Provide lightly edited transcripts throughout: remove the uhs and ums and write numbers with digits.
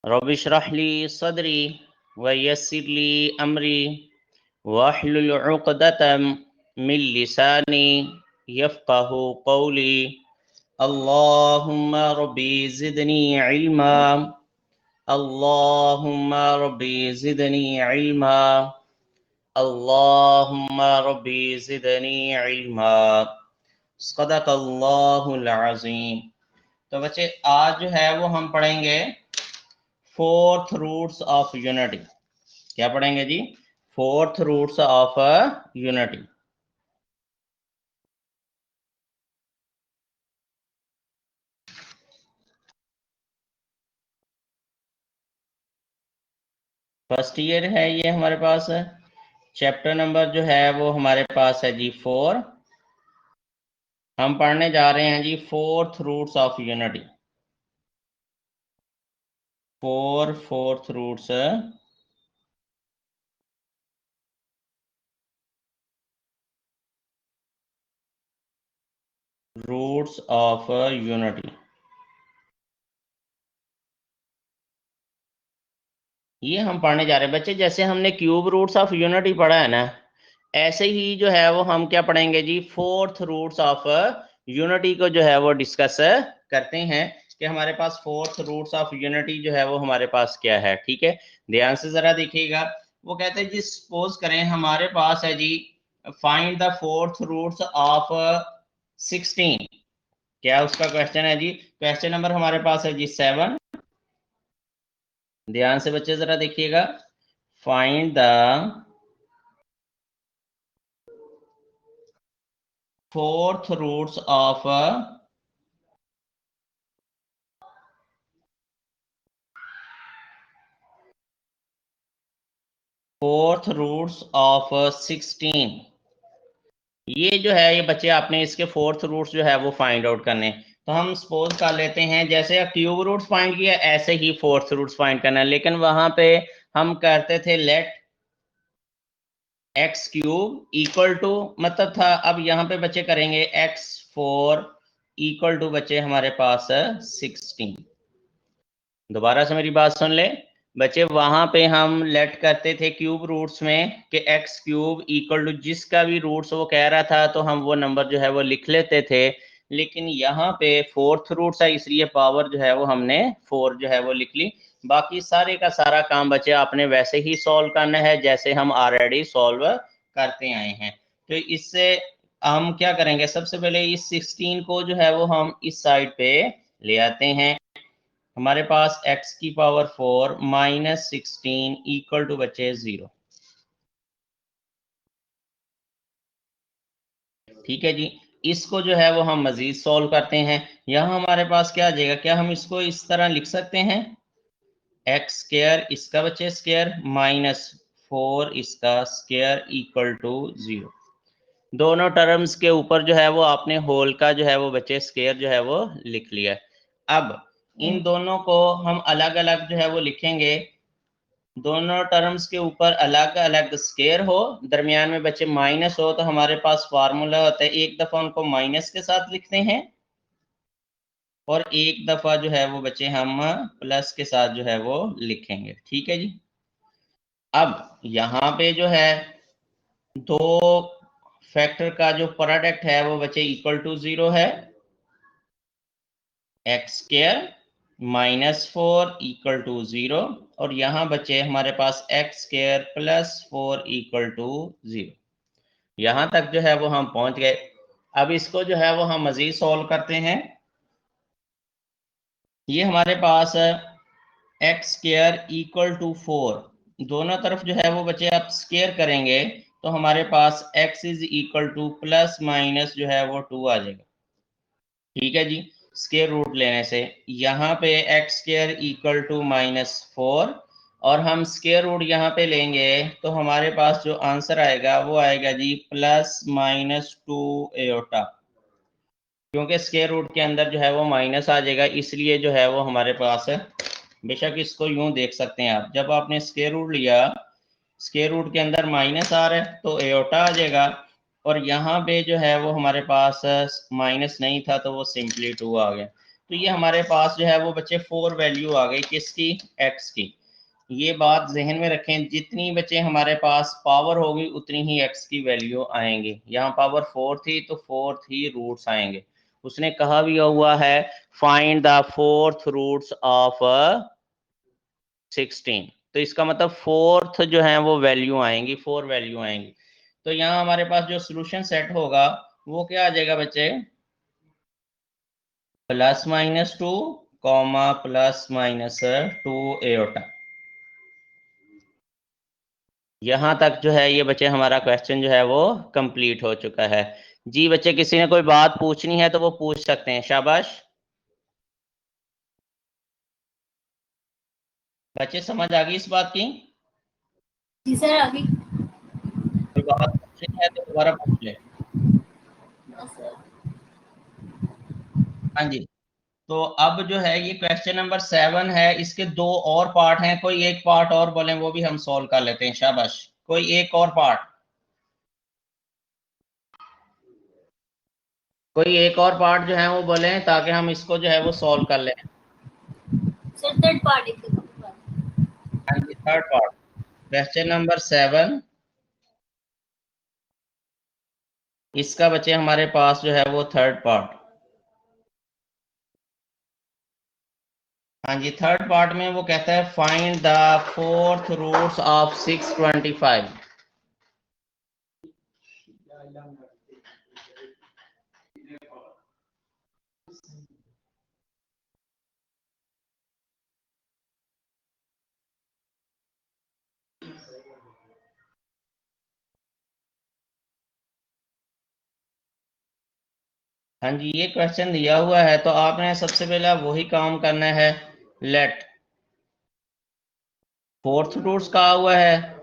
Rabbi इश्रह ली सदरी व यस्सिर ली अमरी वहलुल उक़दतम मिन लिसानी यफ़क़हू क़ौली। अल्लाहुम्मा रब्बी ज़िदनी इल्मा, अल्लाहुम्मा रब्बी ज़िदनी इल्मा, अल्लाहुम्मा रब्बी ज़िदनी इल्मा। सदक़ल्लाहुल अज़ीम। तो बच्चे आज जो है वो हम पढ़ेंगे फोर्थ रूट्स ऑफ यूनिटी। क्या पढ़ेंगे जी? Fourth roots of unity. First year है ये हमारे पास। चैप्टर नंबर जो है वो हमारे पास है जी 4। हम पढ़ने जा रहे हैं जी fourth roots of unity. Fourth roots of unity. ये हम पढ़ने जा रहे हैं बच्चे। जैसे हमने क्यूब रूट्स ऑफ यूनिटी पढ़ा है ना, ऐसे ही जो है वो हम क्या पढ़ेंगे जी, फोर्थ रूट्स ऑफ यूनिटी को जो है वो डिस्कस करते हैं कि हमारे पास फोर्थ रूट्स ऑफ यूनिटी जो है वो हमारे पास क्या है। ठीक है, ध्यान से जरा देखिएगा। वो कहते हैं जी, सपोज करें हमारे पास है जी, find the fourth roots of 16। क्या उसका क्वेश्चन है जी? क्वेश्चन नंबर हमारे पास है जी 7। ध्यान से बच्चे जरा देखिएगा। Find the fourth roots of fourth roots of 16। ये जो है ये बच्चे आपने इसके फोर्थ रूट्स जो है वो फाइंड आउट करने। तो हम सपोज कर लेते हैं जैसे क्यूब रूट्स फाइंड किया, ऐसे ही फोर्थ रूट्स फाइंड करना है। लेकिन वहां पे हम करते थे let x cube equal to, मतलब था। अब यहाँ पे बच्चे करेंगे x4 इक्वल टू बच्चे हमारे पास 16। दोबारा से मेरी बात सुन ले बच्चे। वहां पे हम लेट करते थे क्यूब रूट्स में कि एक्स क्यूब इक्वल टू जिसका भी रूट्स वो कह रहा था तो हम वो नंबर जो है वो लिख लेते थे। लेकिन यहाँ पे फोर्थ रूट्स है इसलिए पावर जो है वो हमने 4 जो है वो लिख ली। बाकी सारे का सारा काम बच्चे आपने वैसे ही सॉल्व करना है जैसे हम ऑलरेडी सॉल्व करते आए हैं। तो इससे हम क्या करेंगे, सबसे पहले इस 16 को जो है वो हम इस साइड पे ले आते हैं। हमारे पास x की पावर 4 माइनस 16 इक्वल टू बचे 0। ठीक है जी, इसको जो है वो हम मजीद सॉल्व करते हैं। यहाँ हमारे पास क्या आ जाएगा, क्या हम इसको इस तरह लिख सकते हैं, एक्स स्क्वायर इसका बचे स्क्वायर माइनस 4 इसका स्क्वायर इक्वल टू 0। दोनों टर्म्स के ऊपर जो है वो आपने होल का जो है वो बचे स्क्वायर जो है वो लिख लिया। अब इन दोनों को हम अलग अलग जो है वो लिखेंगे। दोनों टर्म्स के ऊपर अलग अलग स्केयर हो, दरमियान में बच्चे माइनस हो, तो हमारे पास फार्मूला होता है, एक दफा उनको माइनस के साथ लिखते हैं और एक दफा जो है वो बच्चे हम प्लस के साथ जो है वो लिखेंगे। ठीक है जी। अब यहाँ पे जो है दो फैक्टर का जो प्रोडक्ट है वो बच्चे इक्वल टू 0 है। X square minus 4 equal to 0 और यहाँ बचे हमारे पास x square plus 4 equal to 0। यहाँ तक जो है वो हम पहुंच गए। अब इसको जो है वो हम मजीद सॉल्व करते हैं। ये हमारे पास एक्स स्क्वायर इक्वल टू 4, दोनों तरफ जो है वो बच्चे आप स्क्वायर करेंगे तो हमारे पास x is equal two plus minus जो है वो 2 आ जाएगा। ठीक है जी, स्क्वायर रूट लेने से यहाँ पे x square equal to minus 4 और हम स्क्वायर रूट यहाँ पे लेंगे तो हमारे पास जो आंसर आएगा वो आएगा जी प्लस माइनस 2 एयोटा। क्योंकि स्क्वायर रूट के अंदर जो है वो माइनस आ जाएगा, इसलिए जो है वो हमारे पास है। बेशक इसको यूं देख सकते हैं आप, जब आपने स्क्वायर रूट लिया, स्क्वायर रूट के अंदर माइनस आ रहा है तो एयोटा आ जाएगा और यहाँ पे जो है वो हमारे पास माइनस नहीं था तो वो सिंपली 2 आ गया। तो ये हमारे पास जो है वो बच्चे 4 वैल्यू आ गई किसकी, x की। ये बात जहन में रखें, जितनी बच्चे हमारे पास पावर होगी उतनी ही x की वैल्यू आएंगी। यहाँ पावर 4 थी तो 4 ही रूट्स आएंगे। उसने कहा भी हुआ है find the fourth roots of 16, तो इसका मतलब फोर्थ जो है वो वैल्यू आएंगी, 4 वैल्यू आएंगी। तो यहाँ हमारे पास जो सोल्यूशन सेट होगा वो क्या आ जाएगा बच्चे, +-2 +-2 एओटा। यहां तक जो है ये बच्चे हमारा क्वेश्चन जो है वो कंप्लीट हो चुका है। जी बच्चे, किसी ने कोई बात पूछनी है तो वो पूछ सकते हैं, शाबाश। बच्चे समझ आ गई इस बात की? जी सर, अभी कोई बात पूछनी है तो दोबारा पूछ ले। हाँ जी, तो अब जो है ये क्वेश्चन नंबर 7 है, इसके 2 और पार्ट हैं, कोई एक पार्ट और बोले वो भी हम सॉल्व कर लेते हैं, शाबाश। कोई एक और पार्ट, कोई एक और पार्ट जो है वो बोले ताकि हम इसको जो है वो सॉल्व कर लें। सर थर्ड पार्ट एक हाँ जी, थर्ड पार्ट, क्वेश्चन नंबर 7, इसका बच्चे हमारे पास जो है वो थर्ड पार्ट। हाँ जी, थर्ड पार्ट में वो कहता है find the fourth roots of 625। हाँ जी, ये क्वेश्चन दिया हुआ है तो आपने सबसे पहले वही काम करना है। लेट फोर्थ रूट्स कहा हुआ है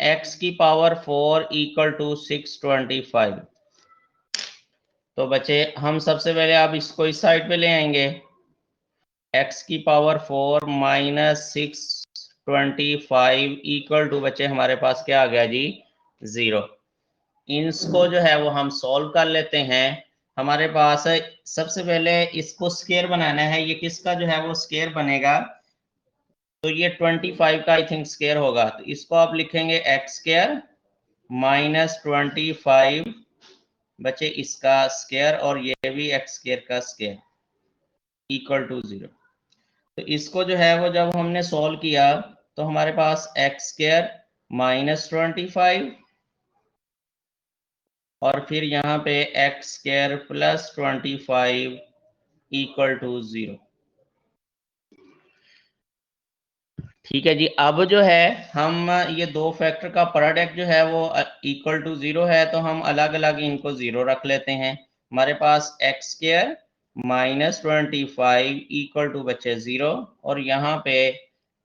x की पावर 4 इक्वल टू 625। तो बच्चे हम सबसे पहले आप इसको इस साइड पे ले आएंगे, x की पावर 4 -625 इक्वल टू बच्चे हमारे पास क्या आ गया जी, 0। इसको जो है वो हम सॉल्व कर लेते हैं। हमारे पास सबसे पहले इसको स्केयर बनाना है, ये किसका जो है वो स्केयर बनेगा, तो ये 25 का आई थिंक स्केयर होगा, तो इसको आप लिखेंगे एक्स स्केयर -25 बच्चे इसका स्केयर, और ये भी एक्स स्केयर का स्केयर इक्वल टू 0। तो इसको जो है वो जब हमने सॉल्व किया तो हमारे पास एक्स स्केयर -25 और फिर यहाँ पे एक्स स्केयर +25 इक्वल टू 0। ठीक है जी, अब जो है हम ये दो फैक्टर का प्रोडक्ट जो है वो इक्वल टू 0 है, तो हम अलग अलग इनको 0 रख लेते हैं। हमारे पास एक्स स्केयर -25 इक्वल टू बच्चे 0, और यहाँ पे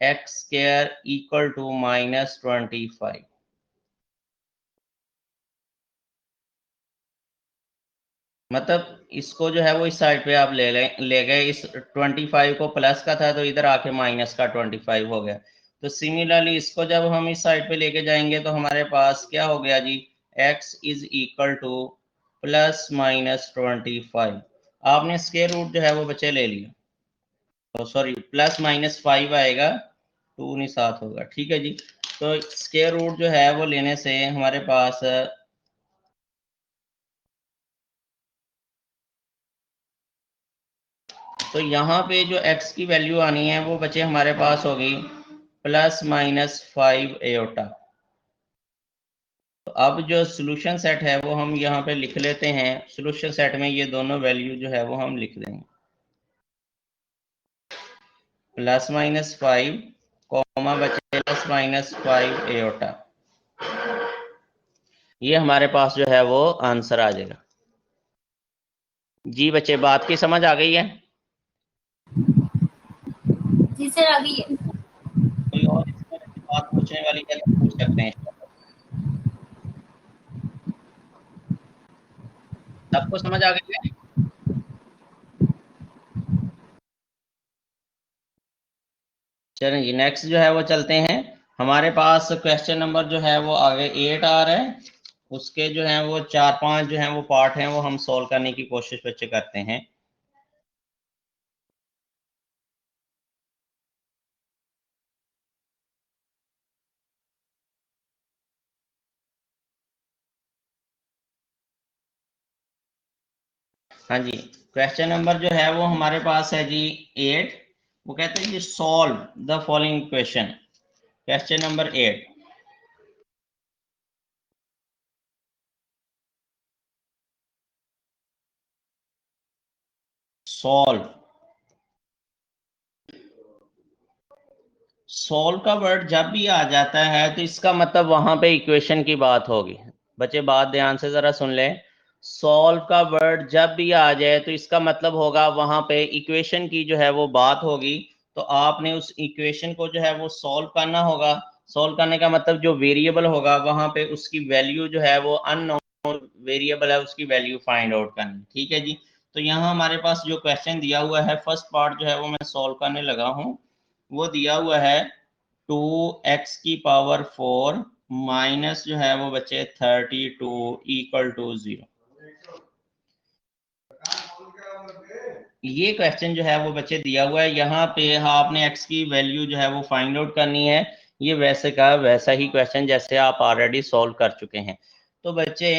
एक्स स्केयर इक्वल टू -25। मतलब इसको जो है वो इस साइड पे आप ले गए, इस 25 को प्लस का था तो इधर आके माइनस का 25 हो गया। तो सिमिलरली इसको जब हम इस साइड पे लेके जाएंगे तो हमारे पास क्या हो गया जी, x इज इक्वल टू +-25। आपने स्क्वायर रूट जो है वो बच्चे ले लिया, तो सॉरी +-5 आएगा, 2 नहीं 7 होगा, ठीक है जी। तो स्क्वायर रूट जो है वो लेने से हमारे पास तो यहाँ पे जो x की वैल्यू आनी है वो बच्चे हमारे पास होगी +-5 एओटा। तो अब जो सोल्यूशन सेट है वो हम यहाँ पे लिख लेते हैं। सोल्यूशन सेट में ये दोनों वैल्यू जो है वो हम लिख देंगे, +-5 कॉमा बच्चे +-5 एओटा। ये हमारे पास जो है वो आंसर आ जाएगा। जी बच्चे, बात की समझ आ गई है? जी सर, अभी कोई और इसमें बात पूछने वाली है तो पूछ सकते हैं। सबको समझ आ गई है? चलें जी, नेक्स्ट जो है वो चलते हैं। हमारे पास क्वेश्चन नंबर जो है वो आगे 8 आ रहा है, उसके जो है वो 4-5 जो है वो पार्ट हैं वो हम सॉल्व करने की कोशिश बच्चे करते हैं। हाँ जी, क्वेश्चन नंबर जो है वो हमारे पास है जी 8। वो कहते हैं जी solve the following question. Question number 8, solve. Solve का वर्ड जब भी आ जाता है तो इसका मतलब वहां पे इक्वेशन की बात होगी। बच्चे बात ध्यान से जरा सुन लें। सॉल्व का वर्ड जब भी आ जाए तो इसका मतलब होगा वहां पे इक्वेशन की जो है वो बात होगी। तो आपने उस इक्वेशन को जो है वो सॉल्व करना होगा। सॉल्व करने का मतलब जो वेरिएबल होगा वहां पे उसकी वैल्यू जो है वो अननोन वेरिएबल है, उसकी वैल्यू फाइंड आउट करनी। ठीक है जी। तो यहाँ हमारे पास जो क्वेश्चन दिया हुआ है, फर्स्ट पार्ट जो है वो मैं सॉल्व करने लगा हूँ। वो दिया हुआ है 2x⁴ माइनस जो है वो बचे 32 इक्वल टू 0। ये क्वेश्चन जो है वो बच्चे दिया हुआ है। यहाँ पे आपने x की वैल्यू जो है वो फाइंड आउट करनी है। ये वैसे का वैसा ही क्वेश्चन जैसे आप ऑलरेडी सॉल्व कर चुके हैं। तो बच्चे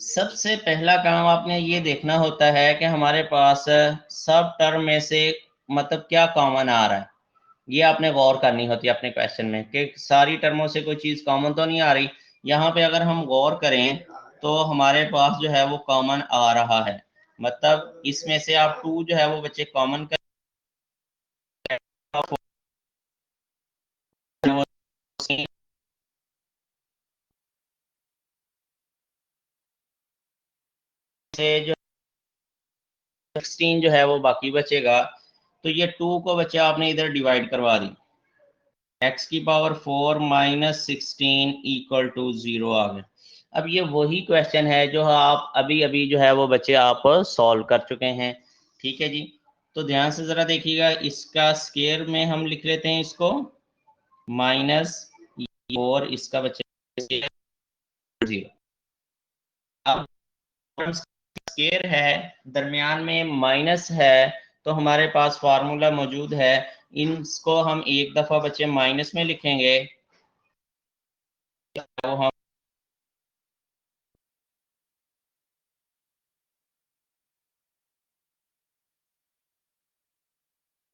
सबसे पहला काम आपने ये देखना होता है कि हमारे पास सब टर्म में से मतलब क्या कॉमन आ रहा है। ये आपने गौर करनी होती है अपने क्वेश्चन में कि सारी टर्मों से कोई चीज़ कॉमन तो नहीं आ रही। यहाँ पे अगर हम गौर करें तो हमारे पास जो है वो कॉमन आ रहा है। मतलब इसमें से आप 2 जो है वो बच्चे कॉमन कर से जो 16 जो है वो बाकी बचेगा। तो ये 2 को बच्चे आपने इधर डिवाइड करवा दी। x⁴ माइनस 16 इक्वल टू 0 आ गया। अब ये वही क्वेश्चन है जो आप अभी अभी जो है वो बच्चे आप सॉल्व कर चुके हैं। ठीक है जी। तो ध्यान से जरा देखिएगा, इसका स्केयर में हम लिख लेते हैं इसको -4, इसका बच्चे 0। अब स्केयर है, दरमियान में माइनस है, तो हमारे पास फार्मूला मौजूद है। इनको हम एक दफा बच्चे माइनस में लिखेंगे तो हम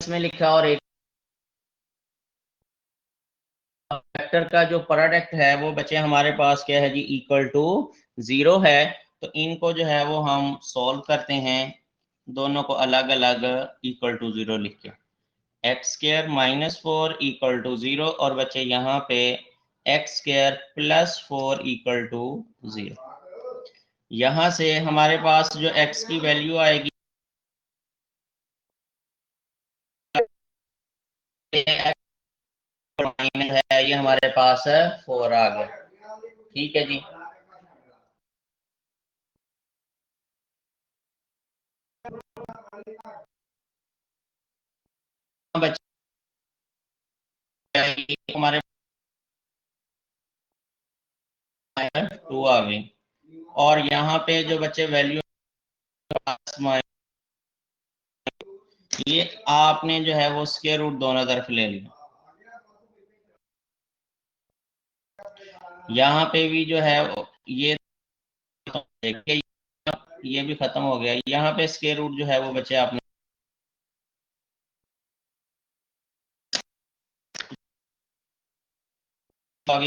इसमें लिखा और एक वेक्टर का जो प्रोडक्ट है वो बच्चे हमारे पास क्या है जी इक्वल टू 0 है। तो इनको जो है वो हम सॉल्व करते हैं, दोनों को अलग अलग इक्वल टू 0 लिख के। x² - 4 इक्वल टू 0 और बच्चे यहाँ पे x² + 4 इक्वल टू 0। यहाँ से हमारे पास जो x की वैल्यू आएगी माइनस है, ये हमारे पास 4 आ गया। ठीक है जी। बच्चे हमारे 2 आ गई और यहाँ पे जो बच्चे वैल्यू ये आपने जो है वो स्क्वायर रूट दोनों तरफ ले लिया। यहाँ पे भी जो है ये ये भी खत्म हो गया। यहाँ पे स्क्वायर रूट जो है वो बच्चे आपने आ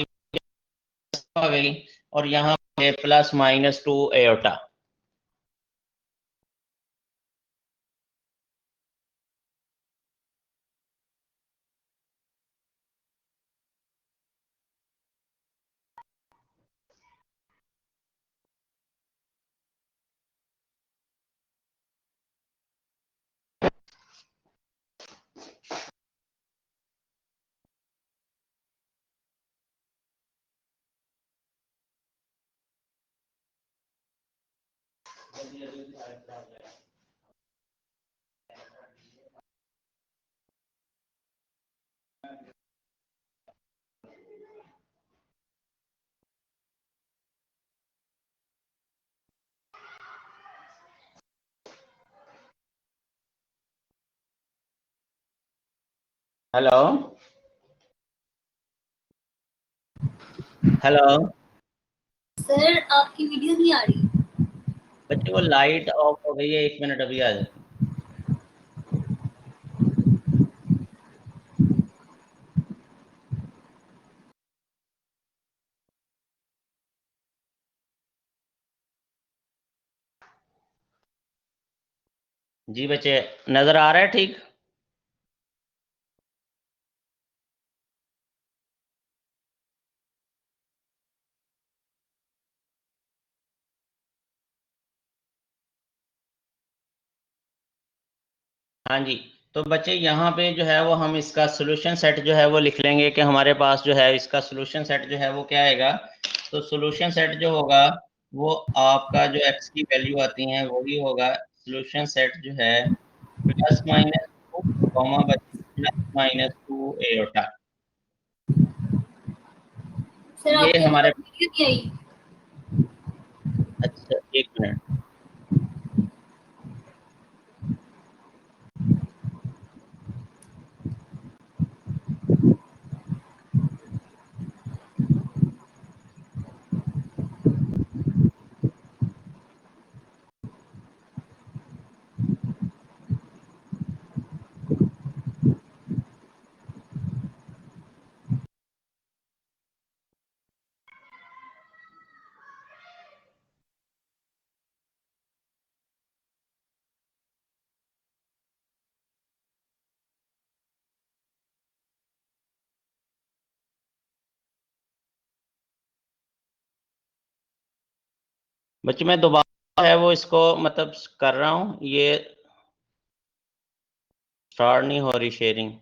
गई और यहाँ पे +-2 एयोटा। Hello hello. सर आपकी वीडियो नहीं आ रही। बच्चे वो लाइट ऑफ हो गई है, 1 मिनट अभी आ जाती है। जी बच्चे, नजर आ रहा है ठीक? हाँ जी। तो बच्चे यहाँ पे जो है वो हम इसका सोल्यूशन सेट जो है वो लिख लेंगे कि हमारे पास जो है इसका सोल्यूशन सेट जो है वो क्या आएगा। तो सोल्यूशन सेट जो होगा वो आपका जो x की वैल्यू आती है वही होगा। सोल्यूशन सेट जो है plus minus 2 comma plus minus 2 एटा। सर ये आपकी हमारे, आवाज वीडियो नहीं आई। अच्छा 1 मिनट। बच्चे मैं दोबारा है वो इसको मतलब कर रहा हूँ, ये स्टार्ट नहीं हो रही शेयरिंग।